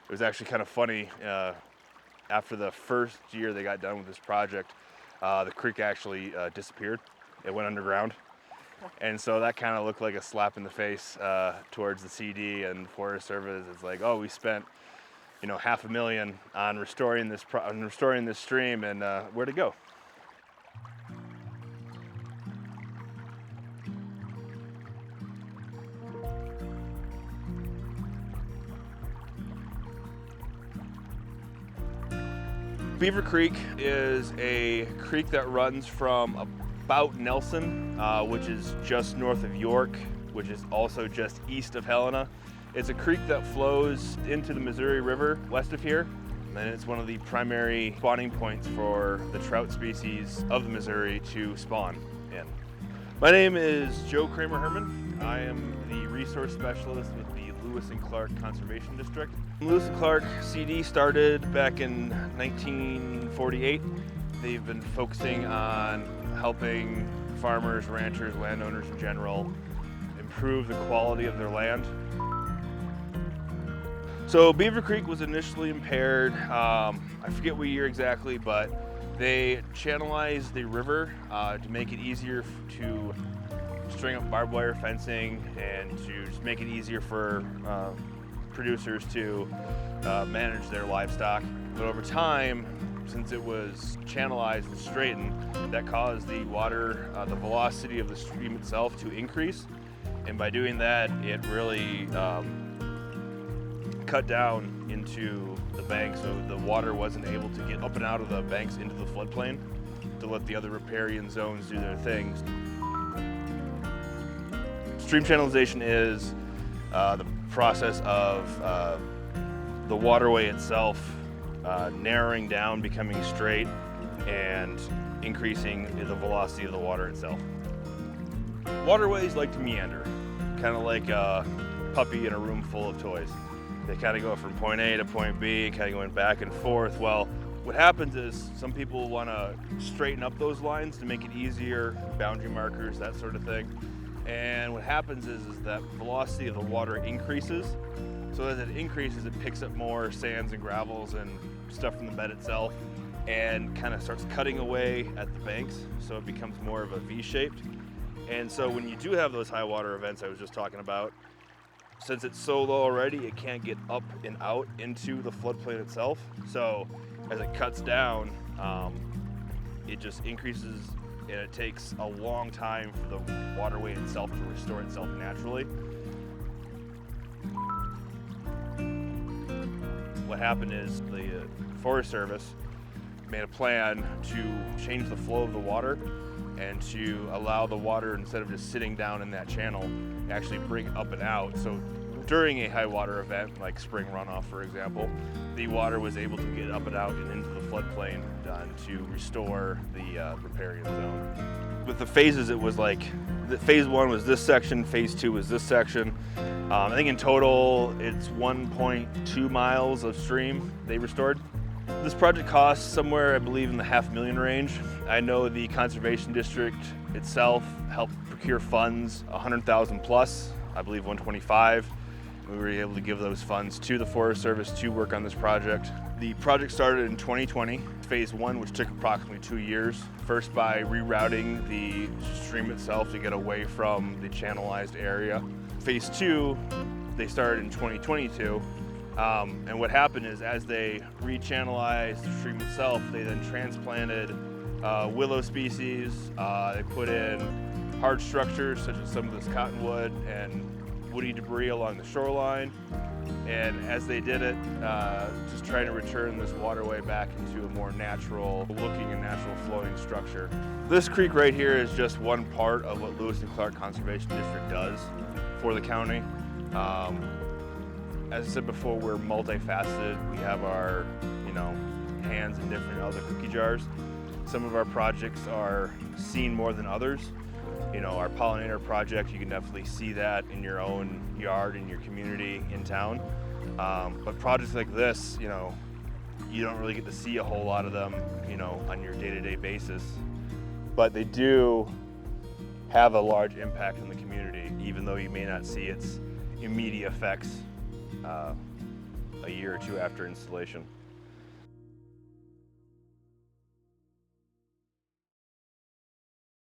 It was actually kind of funny. After the first year they got done with this project, the creek actually disappeared. It went underground. And so that kind of looked like a slap in the face towards the CD and Forest Service. It's like, oh, we spent, $500,000 on restoring this stream, and where'd it go? Beaver Creek is a creek that runs from about Nelson, which is just north of York, which is also just east of Helena. It's a creek that flows into the Missouri River west of here, and it's one of the primary spawning points for the trout species of the Missouri to spawn in. My name is Joe Kramer Herman. I am the resource specialist with the Lewis and Clark Conservation District. Lewis and Clark CD started back in 1948. They've been focusing on helping farmers, ranchers, landowners in general improve the quality of their land. So Beaver Creek was initially impaired. I forget what year exactly, but they channelized the river to make it easier to string up barbed wire fencing and to just make it easier for producers to manage their livestock. But over time, since it was channelized and straightened, that caused the water, the velocity of the stream itself to increase. And by doing that, it really cut down into the bank, so the water wasn't able to get up and out of the banks into the floodplain to let the other riparian zones do their things. Stream channelization is the process of the waterway itself narrowing down, becoming straight, and increasing the velocity of the water itself. Waterways like to meander, kind of like a puppy in a room full of toys. They kind of go from point A to point B, kind of going back and forth. Well, what happens is some people want to straighten up those lines to make it easier, boundary markers, that sort of thing. And what happens is that velocity of the water increases. So as it increases, it picks up more sands and gravels and stuff from the bed itself and kind of starts cutting away at the banks. So it becomes more of a V-shaped. And so when you do have those high water events I was just talking about, since it's so low already, it can't get up and out into the floodplain itself. So as it cuts down, it just increases, and it takes a long time for the waterway itself to restore itself naturally. What happened is the Forest Service made a plan to change the flow of the water and to allow the water, instead of just sitting down in that channel, actually bring it up and out. So during a high water event, like spring runoff, for example, the water was able to get up and out and into the floodplain to restore the riparian zone. With the phases, it was like, phase 1 was this section, phase 2 was this section. I think in total, it's 1.2 miles of stream they restored. This project costs somewhere, I believe, in the $500,000 range. I know the Conservation District itself helped procure funds, 100,000 plus, I believe 125. We were able to give those funds to the Forest Service to work on this project. The project started in 2020, phase 1, which took approximately 2 years. First by rerouting the stream itself to get away from the channelized area. Phase 2, they started in 2022. And what happened is, as they rechannelized the stream itself, they then transplanted willow species. They put in hard structures such as some of this cottonwood and woody debris along the shoreline. And as they did it, just trying to return this waterway back into a more natural looking and natural flowing structure. This creek right here is just one part of what Lewis and Clark Conservation District does for the county. As I said before, we're multifaceted. We have our, hands in different other cookie jars. Some of our projects are seen more than others. Our pollinator project, you can definitely see that in your own yard, in your community, in town. But projects like this, you don't really get to see a whole lot of them, on your day-to-day basis. But they do have a large impact on the community, even though you may not see its immediate effects a year or two after installation.